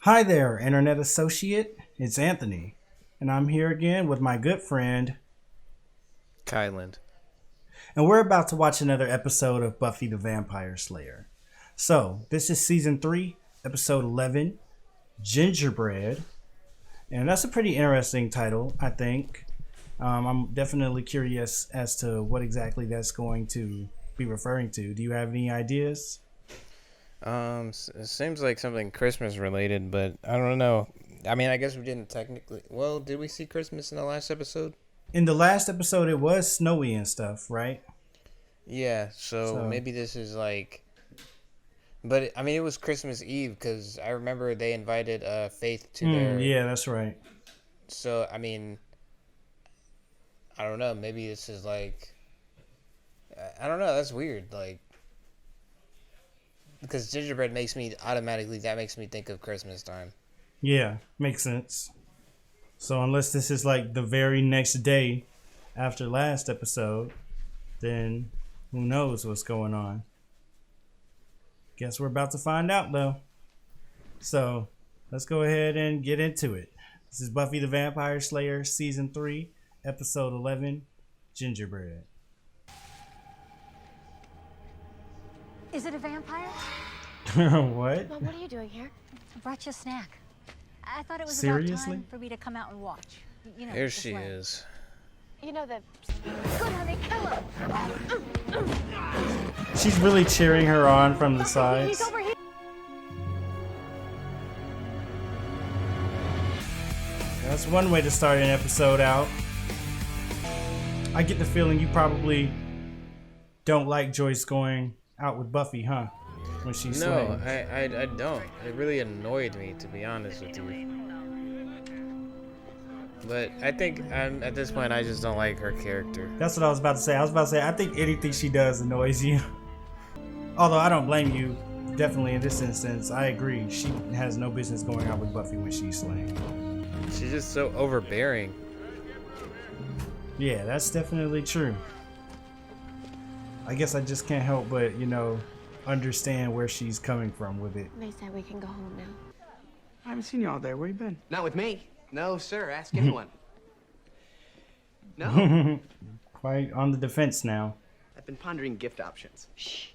Hi there, Internet Associate. It's Anthony, and I'm here again with my good friend, Kyland. and we're about to watch another episode of Buffy the Vampire Slayer. So, this is Season 3, Episode 11, Gingerbread, and that's a pretty interesting title, I think. I'm definitely curious as to what exactly that's going to be referring to. Do you have any ideas? It seems like something Christmas related, but I don't know. I mean, I guess we didn't technically. Well, did we see Christmas in the last episode? In the last episode, it was snowy and stuff, right? Yeah, so maybe this is like. But I mean, it was Christmas Eve because I remember they invited Faith to their. Yeah, that's right. So I mean, I don't know. Maybe this is like. I don't know. That's weird. Like. Because gingerbread makes me think of Christmas time. Yeah, makes sense. So unless this is like the very next day after last episode, then who knows what's going on. Guess we're about to find out though. So let's go ahead and get into it. This is Buffy the Vampire Slayer Season 3, Episode 11, Gingerbread. Is it a vampire? What? Mom, what are you doing here? I brought you a snack. I thought it was Seriously? about time for me to come out and watch. You know, Here just she like- is. You know that. Good, honey, kill him! She's really cheering her on from the He's sides. over here! That's one way to start an episode out. I get the feeling you probably don't like Joyce going out with Buffy, huh? When she's No, slaying. I don't. It really annoyed me, to be honest with you. But I think at this point, I just don't like her character. That's what I was about to say. I was about to say, I think anything she does annoys you. Although I don't blame you. Definitely in this instance, I agree. She has no business going out with Buffy when she's slaying. She's just so overbearing. Yeah, that's definitely true. I guess I just can't help but, understand where she's coming from with it. They said we can go home now. I haven't seen you all day. Where you been? Not with me. No, sir. Ask anyone. No. Quite on the defense now. I've been pondering gift options. Shh.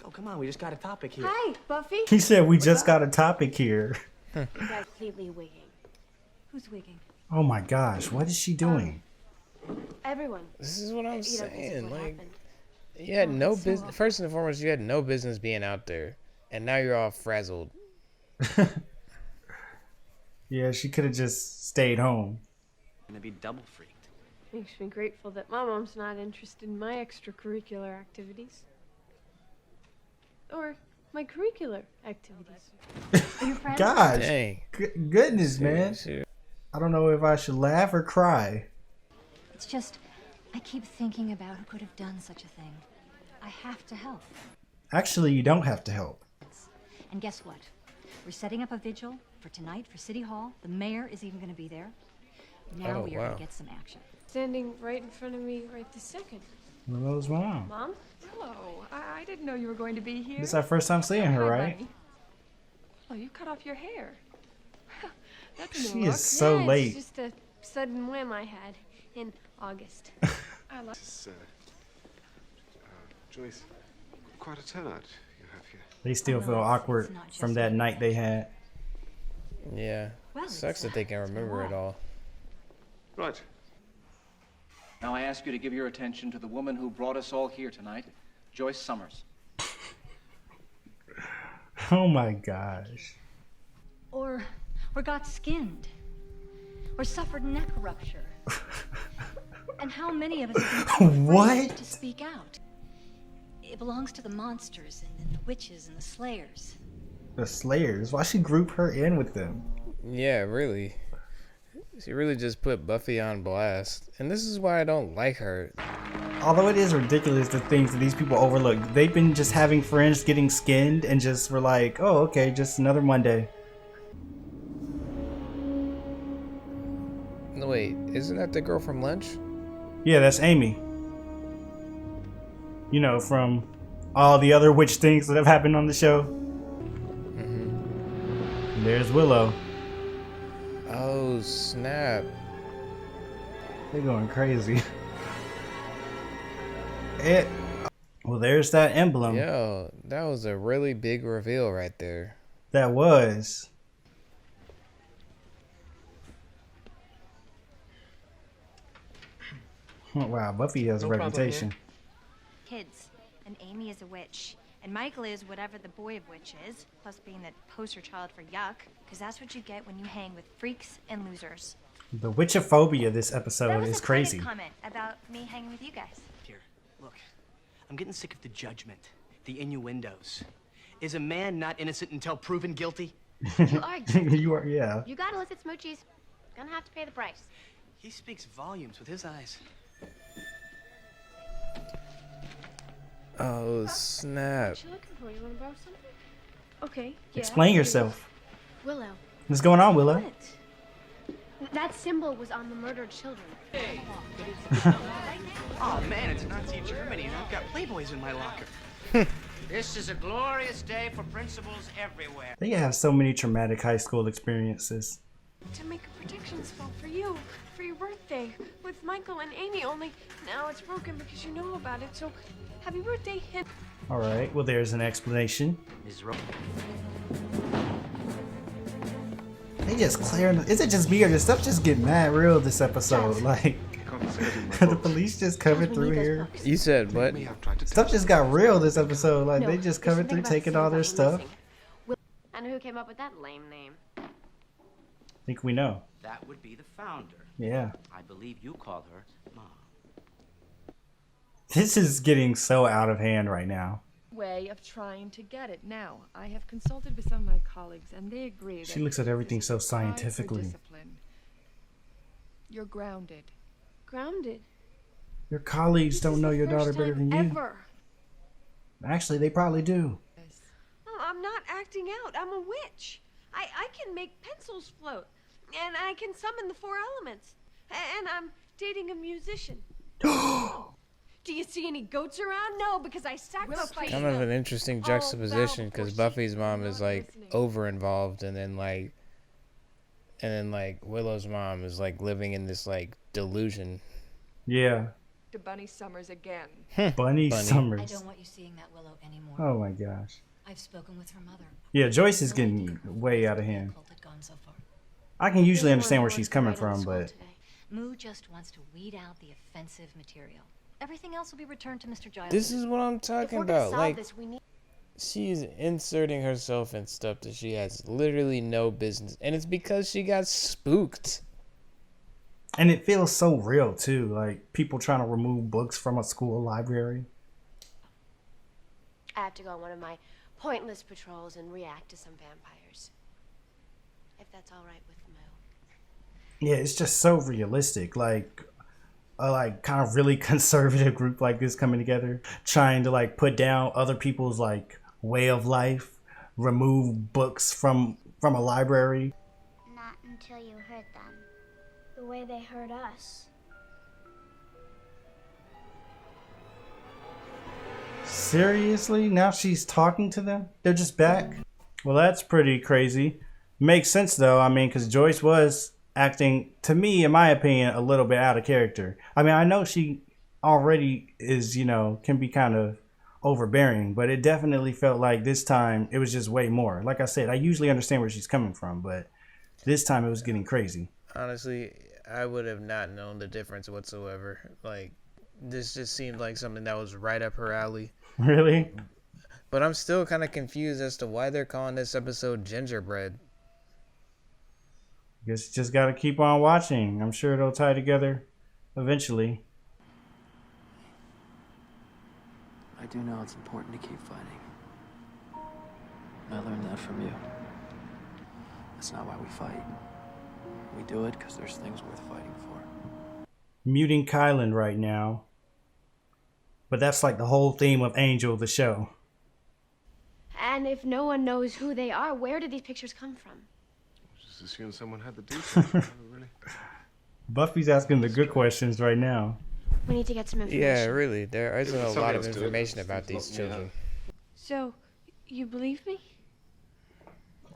Oh, come on. We just got a topic here. Hi, Buffy. He said we just got a topic here. You guys completely wigging. Who's wigging? Oh my gosh, what is she doing? Everyone. This is what I'm This is saying. what Like, happened. you had no business. First and foremost, you had no business being out there, and now you're all frazzled. Yeah, she could have just stayed home. Gonna be double freaked. Makes me grateful that my mom's not interested in my extracurricular activities. Or my curricular activities. Are you friends? Gosh, Dang. goodness, man. Seriously. I don't know if I should laugh or cry. It's just, I keep thinking about who could have done such a thing. I have to help. Actually, you don't have to help. And guess what? We're setting up a vigil for tonight for City Hall. The mayor is even going to be there. Now Oh, we are wow. going to get some action. Standing right in front of me right this second. Well, that was mom. Mom? Hello. I didn't know you were going to be here. This is our first time seeing her, Hi, right? Bunny. Oh, you cut off your hair. That's a She new is look. so Yeah, late. It's just a sudden whim I had in August. I love. Joyce, quite a turnout you have here. They still I know feel it's awkward not just from that me. night they had. Yeah. Well, Sucks that they can it's been a remember it while. all. Right. Now I ask you to give your attention to the woman who brought us all here tonight, Joyce Summers. Oh my gosh. Or got skinned. Or suffered neck rupture. And how many of us have been too afraid What? to speak out? It belongs to the monsters and the witches and the slayers. The Slayers. Why she group her in with them? Yeah, really. She really just put Buffy on blast. And this is why I don't like her. Although it is ridiculous the things that these people overlook. They've been just having friends getting skinned and just were like, oh, okay, just another Monday. No, wait. Isn't that the girl from Lunch? Yeah, that's Amy. You know, from all the other witch things that have happened on the show. there's Willow. Oh, snap. They're going crazy. Well, there's that emblem. Yo, that was a really big reveal right there. That was. Wow, Buffy has a reputation. Kids, and Amy is a witch, and Michael is whatever the boy of witch is, plus being the poster child for yuck, because that's what you get when you hang with freaks and losers. The witchophobia this That episode was is a crazy. private comment about me hanging with you guys. Here, look. I'm getting sick of the judgment, the innuendos. Is a man not innocent until proven guilty? You are guilty. You are, yeah. You got illicit smoochies. Gonna have to pay the price. He speaks volumes with his eyes. Oh, snap. What you looking for? You wanna borrow something? Okay. Yeah. Explain yourself. Willow. What's going on, Willow? What? That symbol was on the murdered children. Oh man, it's Nazi Germany and I've got Playboys in my locker. This is a glorious day for principals everywhere. They have so many traumatic high school experiences. To make a protection spell for you, for your birthday, with Michael and Amy, only now it's broken because you know about it, so happy birthday, hint. Alright, well there's an explanation. They just clearing. Is it just me or does stuff just get mad real this episode? Like, the police just coming through here. You said what? Stuff just got real this episode. Like, they just coming through taking all their stuff. I know who came up with that lame name. I think we know. That would be the founder. Yeah. I believe you call her Mom. This is getting so out of hand right now. Way of trying to get it. Now, I have consulted with some of my colleagues, and they agree that She looks at everything so scientifically. discipline. You're grounded. Grounded. Your colleagues don't know your daughter better than you. Ever. Actually, they probably do. Oh, I'm not acting out. I'm a witch. I can make pencils float, and I can summon the 4 elements, and I'm dating a musician. Do you see any goats around? No, because I sacrificed Kind of them. an interesting juxtaposition because Buffy's mom is like over involved, and then like Willow's mom is like living in this like delusion. Yeah. To Bunny Summers again. Bunny Summers. I don't want you seeing that Willow anymore. Oh my gosh. I've spoken with her mother. Yeah, Joyce is getting way out of hand. I can usually understand where she's coming from, but Moo just wants to weed out the offensive material. Everything else will be returned to Mr. Giles. This is what I'm talking about. Like, this, we need... she's inserting herself in stuff that she has literally no business, and it's because she got spooked. and it feels so real too. Like people trying to remove books from a school library. I have to go on one of my pointless patrols and react to some vampires. If that's all right with Moo. Yeah, it's just so realistic. Like a kind of really conservative group like this coming together, trying to like put down other people's like way of life, remove books from a library. Not until you hurt them. The way they hurt us. Seriously? Now she's talking to them? They're just back? Well, that's pretty crazy. Makes sense though. I mean, because Joyce was acting, to me, in my opinion, a little bit out of character. I mean, I know she already is, can be kind of overbearing, but it definitely felt like this time it was just way more. Like I said, I usually understand where she's coming from, but this time it was getting crazy. Honestly, I would have not known the difference whatsoever. Like, this just seemed like something that was right up her alley. Really? But I'm still kind of confused as to why they're calling this episode Gingerbread. Guess you just gotta keep on watching. I'm sure it'll tie together eventually. I do know it's important to keep fighting. I learned that from you. That's not why we fight. We do it because there's things worth fighting for. Muting Kylan right now. But that's like the whole theme of Angel, the show. And if no one knows who they are, where did these pictures come from? Just assume someone had the details. Really? Buffy's asking the good questions right now. We need to get some information. Yeah, really. There isn't a lot of information about these children. So, you believe me?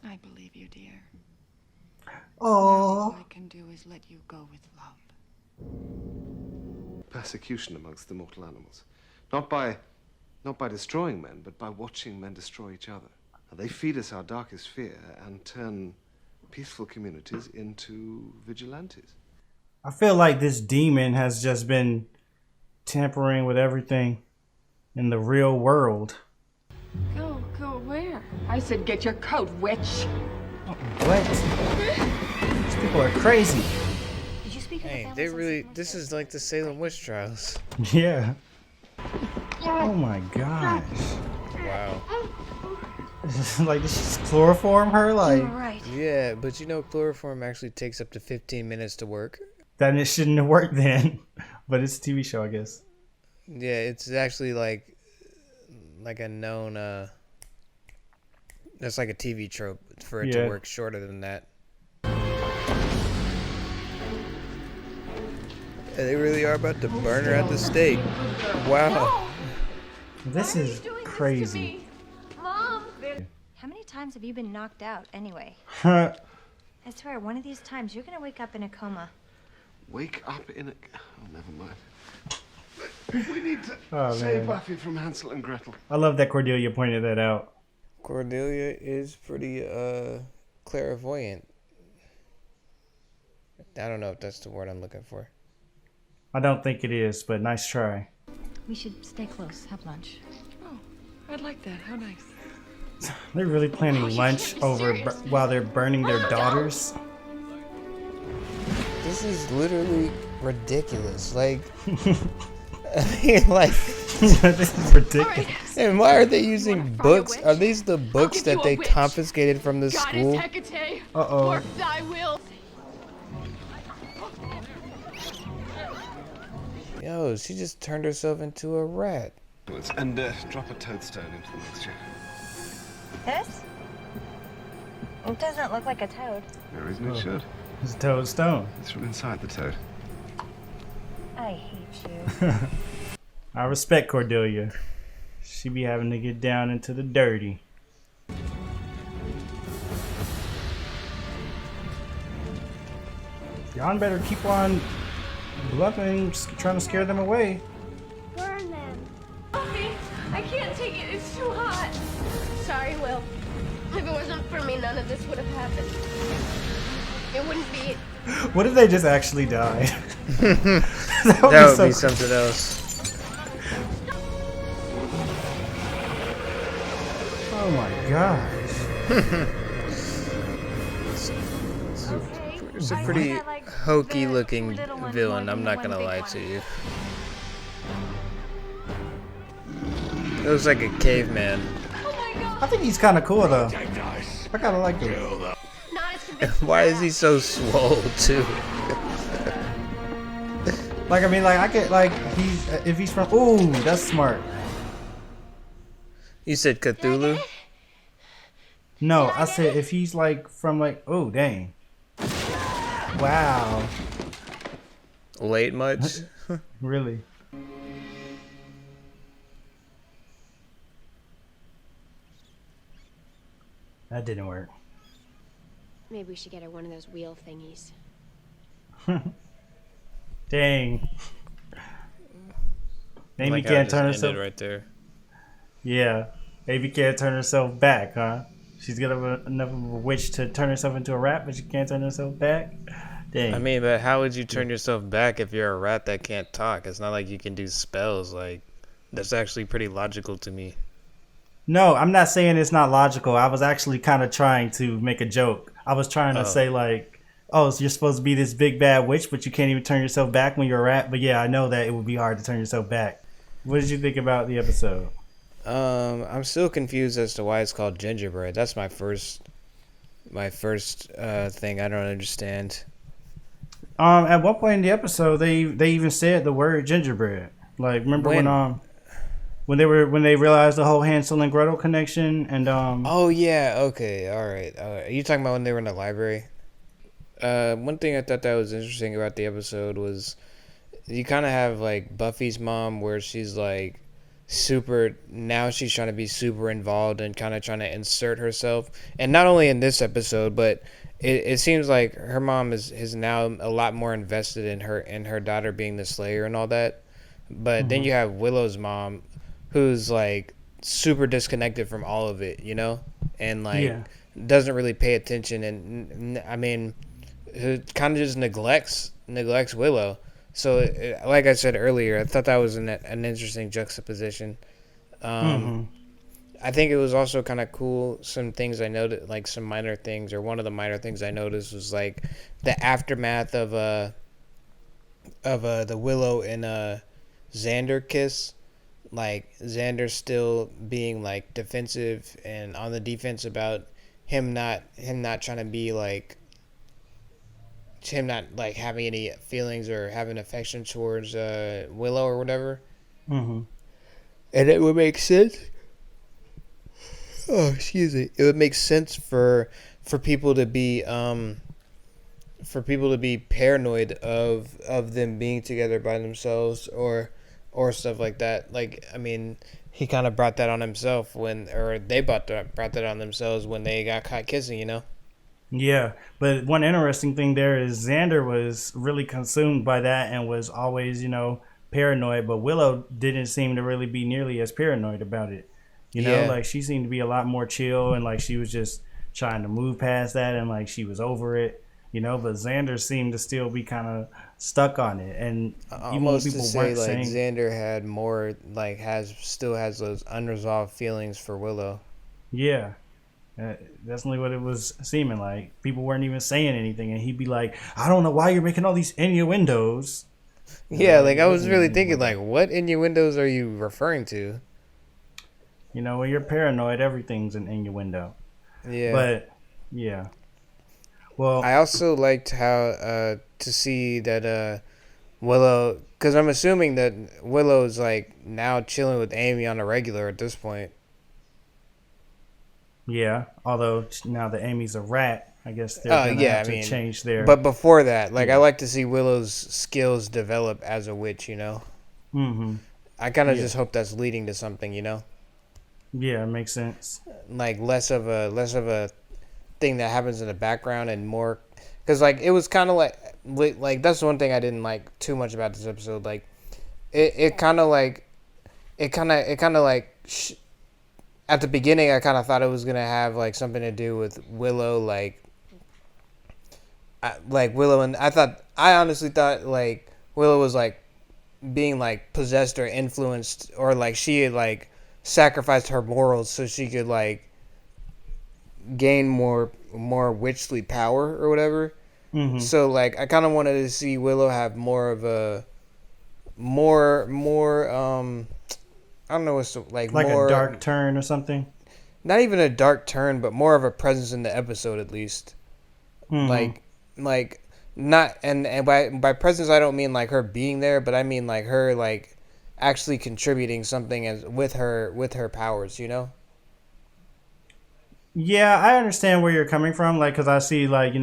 I believe you, dear. All I can do is let you go with love. Persecution amongst the mortal animals. Not by destroying men, but by watching men destroy each other. And they feed us our darkest fear and turn peaceful communities into vigilantes. I feel like this demon has just been tampering with everything in the real world. Go where? I said get your coat, witch. What? These people are crazy. Did you speak of Hey, they really. This is like the Salem witch trials. Yeah. Oh my gosh. Wow. Like, did she just chloroform her? Like, right. Yeah, but you know, chloroform actually takes up to 15 minutes to work. then it shouldn't have worked then. But it's a TV show, I guess. Yeah, it's actually like a known. That's like a TV trope for it to work shorter than that. Yeah, they really are about to burn her at the stake. Wow. This is crazy. Mom! How many times have you been knocked out anyway? I I swear, one of these times you're gonna wake up in a coma. Wake up in a... Oh, never mind. We need to Oh, save man. Buffy from Hansel and Gretel. love that Cordelia pointed that out. Cordelia is pretty clairvoyant. I don't know if that's the word I'm looking for. I don't think it is, but nice try. We should stay close, have lunch. Oh, I'd like that. How nice. They're really planning lunch over while they're burning their daughters. This is literally ridiculous. Like, I mean, like, this is ridiculous. And why are they using books? Are these the books that they confiscated from the school? Uh-oh. I will. Yo, she just turned herself into a rat. And drop a toadstone into the mixture. This? It doesn't look like a toad. No reason it should. It's Toad Stone. It's from inside the toad. I hate you. I respect Cordelia. She be having to get down into the dirty. Y'all better keep on bluffing, trying to scare them away. Burn them. Buffy, I can't take it. It's too hot. Sorry, Will. If it wasn't for me, none of this would have happened. It wouldn't be. What if they just actually died? That would be something else. Oh my gosh. It's a pretty hokey looking villain, I'm not gonna lie to you. It looks like a caveman. I think he's kind of cool though. I kind of like him. Why is he so swole too? Like, I mean, like, I get, like, if he's from, ooh, that's smart. You said Cthulhu? No, I said if he's like from like, oh dang. Wow. Late much? Really? That didn't work. Maybe we should get her one of those wheel thingies. Dang. Amy Like how can't it turn just ended herself. right there. Yeah, Amy can't turn herself back, huh? She's got enough of a witch to turn herself into a rat, but she can't turn herself back. Dang. I mean, but how would you turn yourself back if you're a rat that can't talk? It's not like you can do spells. Like, that's actually pretty logical to me. No, I'm not saying it's not logical. I was actually kind of trying to make a joke. I was trying to say like, oh, so you're supposed to be this big bad witch, but you can't even turn yourself back when you're a rat. But yeah, I know that it would be hard to turn yourself back. What did you think about the episode? I'm still confused as to why it's called Gingerbread. That's my first thing I don't understand. At one point in the episode, they even said the word gingerbread. Like, remember when they realized the whole Hansel and Gretel connection and Oh yeah, okay, all right. Are you talking about when they were in the library? One thing I thought that was interesting about the episode was you kind of have like Buffy's mom, where she's like now she's trying to be super involved and kind of trying to insert herself, and not only in this episode, but it seems like her mom is now a lot more invested in her daughter being the Slayer and all that. But then you have Willow's mom, who's like super disconnected from all of it, and like doesn't really pay attention, and I mean, who kind of just neglects Willow. So, like I said earlier, I thought that was an interesting juxtaposition. I think it was also kind of cool. Some things I noted, like some minor things, or one of the minor things I noticed was like the aftermath of the Willow and Xander kiss. Like Xander still being like defensive and on the defense about him not trying to be like. Him not like having any feelings or having affection towards Willow or whatever, and it would make sense. Oh, excuse me. It would make sense for people to be paranoid of them being together by themselves or stuff like that. Like, I mean, he kind of brought that on himself they brought that on themselves when they got caught kissing, Yeah, but one interesting thing there is Xander was really consumed by that and was always, paranoid, but Willow didn't seem to really be nearly as paranoid about it. Like she seemed to be a lot more chill and like she was just trying to move past that and like she was over it, but Xander seemed to still be kind of stuck on it. And almost even people to say like saying, Xander had more like still has those unresolved feelings for Willow. Yeah. Definitely what it was seeming like. People weren't even saying anything, and he'd be like, "I don't know why you're making all these innuendos." Yeah, like I was really thinking, like, what innuendos are you referring to? When you're paranoid, everything's an innuendo. Yeah, but yeah. Well, I also liked how to see that Willow, because I'm assuming that Willow's like now chilling with Amy on a regular at this point. Yeah, although now that Amy's a rat, I guess they're gonna have to change their. But before that, like I like to see Willow's skills develop as a witch. Mm-hmm. I kind of just hope that's leading to something. Yeah, it makes sense. Like less of a thing that happens in the background and more, because like it was kind of like that's one thing I didn't like too much about this episode. Like it kind of at the beginning, I kind of thought it was gonna have like something to do with Willow, like Willow, and I honestly thought like Willow was like being like possessed or influenced, or like she had like sacrificed her morals so she could like gain more witchly power or whatever. Mm-hmm. So like I kind of wanted to see Willow have more of a I don't know what's like more a dark turn or something. Not even a dark turn, but more of a presence in the episode at least. Mm-hmm. Like not and by presence I don't mean like her being there, but I mean like her like actually contributing something as with her powers, Yeah, I understand where you're coming from. Like, cause I see like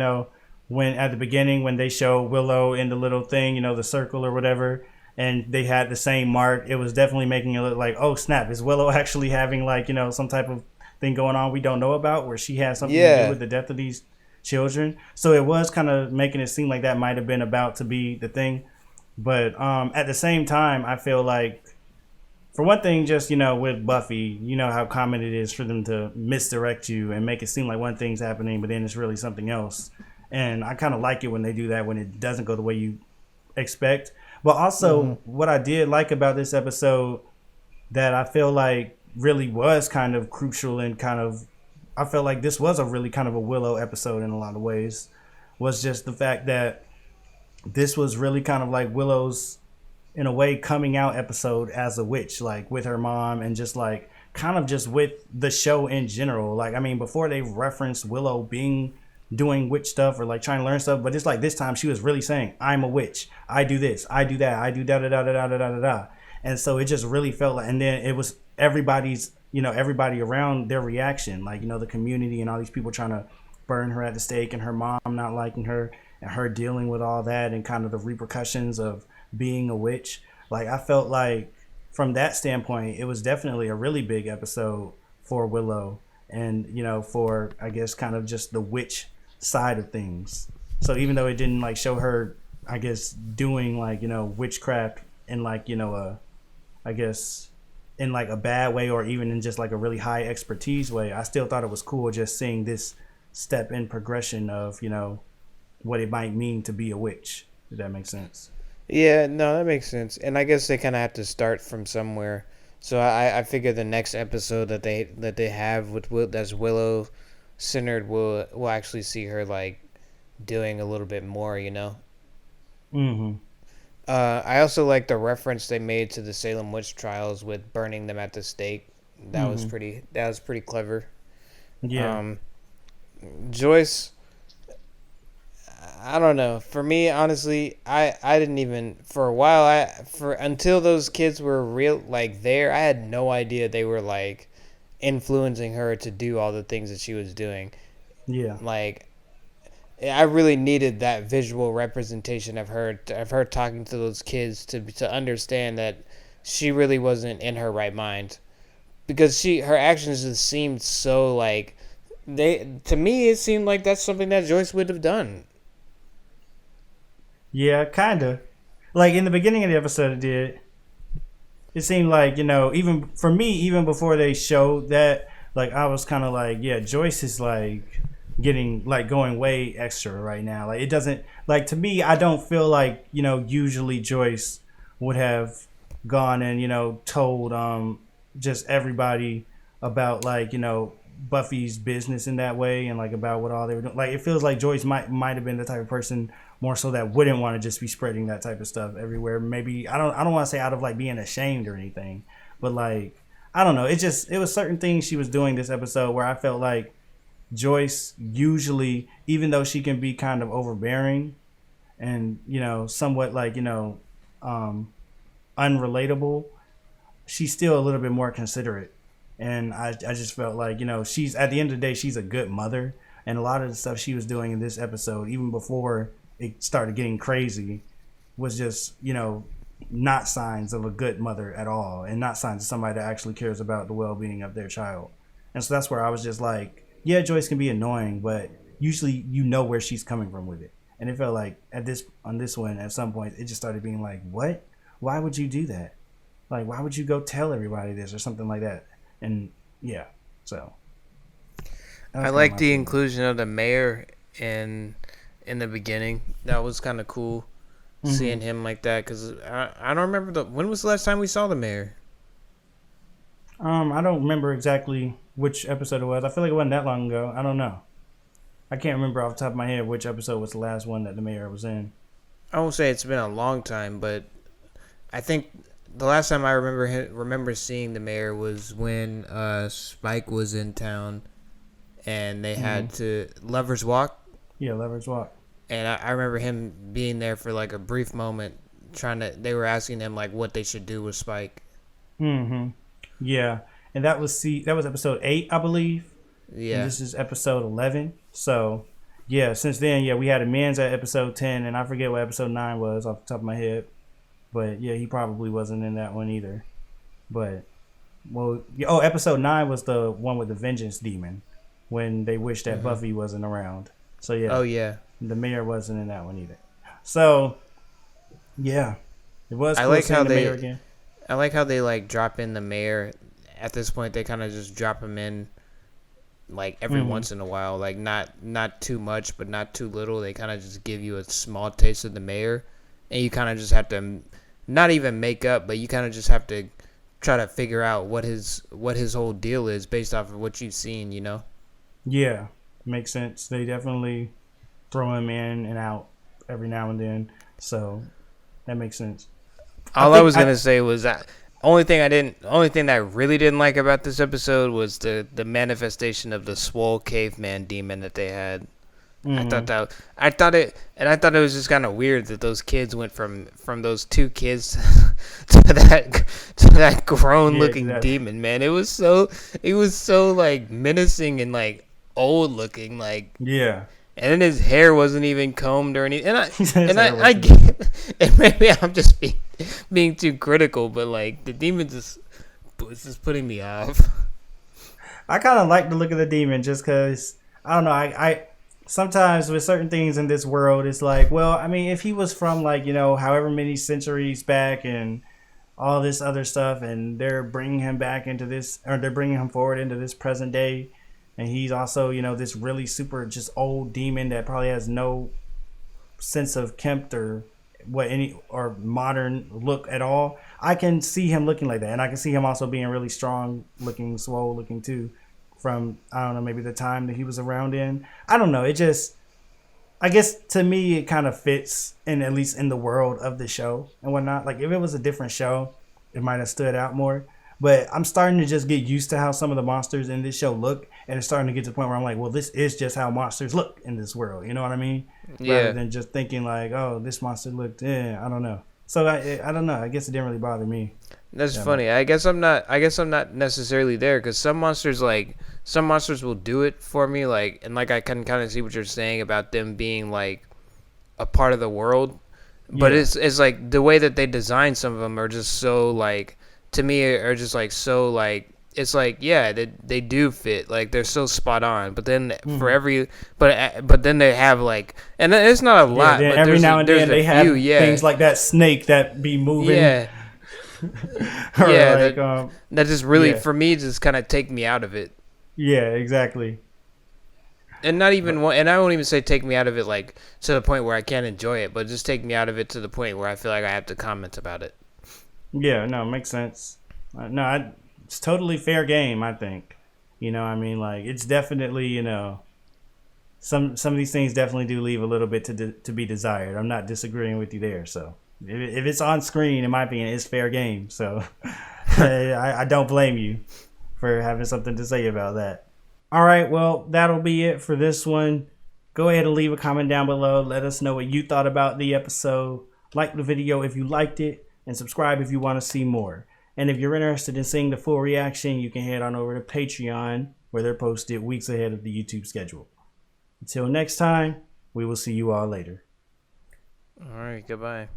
when at the beginning when they show Willow in the little thing, the circle or whatever. And they had the same mark. It was definitely making it look like, oh snap, is Willow actually having like some type of thing going on we don't know about, where she has something to do with the death of these children? So it was kind of making it seem like that might have been about to be the thing. But at the same time, I feel like, for one thing, just with Buffy, how common it is for them to misdirect you and make it seem like one thing's happening, but then it's really something else. And I kind of like it when they do that, when it doesn't go the way you expect. But also, what I did like about this episode that I feel like really was kind of crucial and I felt like this was a really kind of a Willow episode in a lot of ways, was just the fact that this was really kind of like Willow's, in a way, coming out episode as a witch, like with her mom and just like kind of just with the show in general. Like, I mean, before they referenced Willow doing witch stuff or like trying to learn stuff, but it's like this time she was really saying, I'm a witch, I do this, I do that, I do da da da da da da da da. And so it just really felt like, and then it was everybody around their reaction, like the community and all these people trying to burn her at the stake, and her mom not liking her and her dealing with all that and kind of the repercussions of being a witch. Like I felt like from that standpoint, it was definitely a really big episode for Willow, and for I guess kind of just the witch side of things. So even though it didn't like show her, I guess, doing like witchcraft in like I guess in like a bad way or even in just like a really high expertise way, I still thought it was cool just seeing this step in progression of what it might mean to be a witch. If that makes sense. Yeah, no, that makes sense. And I guess they kind of have to start from somewhere. So I figure the next episode that they have with that's Willow centered will actually see her like doing a little bit more, Mm-hmm. I also like the reference they made to the Salem witch trials with burning them at the stake. That was pretty clever. Yeah. Joyce, I don't know. For me, honestly, I didn't even for a while. Until those kids were real like there, I had no idea they were like influencing her to do all the things that she was doing. Yeah. Like, I really needed that visual representation of her talking to those kids to understand that she really wasn't in her right mind, because her actions just seemed so like to me it seemed like that's something that Joyce would have done. Yeah, kind of. Like in the beginning of the episode, it did. It seemed like even for me, even before they showed that, like I was kind of like, yeah, Joyce is like getting like going way extra right now. Like it doesn't like to me. I don't feel like usually Joyce would have gone and told just everybody about like Buffy's business in that way and like about what all they were doing. Like it feels like Joyce might have been the type of person more so that wouldn't want to just be spreading that type of stuff everywhere. Maybe I don't want to say out of like being ashamed or anything, but like I don't know. It was certain things she was doing this episode where I felt like Joyce usually, even though she can be kind of overbearing and somewhat like unrelatable, she's still a little bit more considerate. And I just felt like she's at the end of the day she's a good mother, and a lot of the stuff she was doing in this episode, even before it started getting crazy, was just not signs of a good mother at all, and not signs of somebody that actually cares about the well-being of their child. And so that's where I was just like, yeah, Joyce can be annoying, but usually where she's coming from with it. And it felt like on this one, at some point, it just started being like, what? Why would you do that? Like, why would you go tell everybody this or something like that? And yeah, so. I like the inclusion of the mayor in the beginning. That was kind of cool, seeing him like that, because I don't remember when was the last time we saw the mayor? I don't remember exactly which episode it was. I feel like it wasn't that long ago. I don't know. I can't remember off the top of my head which episode was the last one that the mayor was in. I won't say it's been a long time, but I think the last time I remember seeing the mayor was when Spike was in town, and they had to Lover's Walk. Yeah, Lover's Walk. And I remember him being there for like a brief moment, they were asking him like what they should do with Spike. Mm-hmm. Yeah, and that was episode 8, I believe. Yeah. And this is episode 11. So, yeah, since then, yeah, we had a man's at episode 10, and I forget what episode 9 was off the top of my head. But yeah, he probably wasn't in that one either. But episode 9 was the one with the vengeance demon, when they wished that Buffy wasn't around. So yeah. Oh yeah. The mayor wasn't in that one either. So yeah, it was. I like how I like how they like drop in the mayor. At this point, they kind of just drop him in like every once in a while, like not too much, but not too little. They kind of just give you a small taste of the mayor, and you kind of just have to not even make up, but you kind of just have to try to figure out what his whole deal is based off of what you've seen, Yeah, makes sense. They definitely throw him in and out every now and then, so that makes sense. All I was gonna say was that only thing that I really didn't like about this episode was the manifestation of the swole caveman demon that they had. I thought it was just kind of weird that those kids went from those two kids to that grown looking demon, man. It was so like menacing and like old looking, like yeah. And then his hair wasn't even combed or anything. And I wasn't. get, and maybe I'm just being too critical, but like the demon just was just putting me off. I kind of like the look of the demon just because, I don't know, I sometimes with certain things in this world, it's like, well, I mean, if he was from like, however many centuries back and all this other stuff, and they're bringing him back into this, or they're bringing him forward into this present day, and he's also, this really super just old demon that probably has no sense of kempt or modern look at all. I can see him looking like that, and I can see him also being really strong looking, swole looking too, from, I don't know, maybe the time that he was around in. I don't know, it just, I guess to me it kind of fits in, at least in the world of the show and whatnot. Like if it was a different show, it might have stood out more. But I'm starting to just get used to how some of the monsters in this show look, and it's starting to get to the point where I'm like, well, this is just how monsters look in this world. You know what I mean? Yeah. Rather than just thinking like, oh, this monster looked, I don't know. So I don't know. I guess it didn't really bother me. That's funny. I guess I'm not necessarily there, because some monsters will do it for me, like, and like I can kind of see what you're saying about them being like a part of the world, but it's like the way that they design some of them are just so like, to me, are just like so like, it's like, yeah, they do fit, like they're so spot on. But then for every, but then they have like, and it's not a lot. Yeah, but every now and then they have yeah, things like that snake that be moving. Yeah. Or yeah, like, that just really for me just kind of take me out of it. Yeah, exactly. And not even and I won't even say take me out of it like to the point where I can't enjoy it, but just take me out of it to the point where I feel like I have to comment about it. Yeah, no, makes sense. It's totally fair game, I think. I mean, like, it's definitely, some of these things definitely do leave a little bit to be desired. I'm not disagreeing with you there. So if it's on screen, in my opinion, it's fair game. So I don't blame you for having something to say about that. All right, well, that'll be it for this one. Go ahead and leave a comment down below. Let us know what you thought about the episode. Like the video if you liked it, and subscribe if you want to see more. And if you're interested in seeing the full reaction, you can head on over to Patreon, where they're posted weeks ahead of the YouTube schedule. Until next time, we will see you all later. All right, goodbye.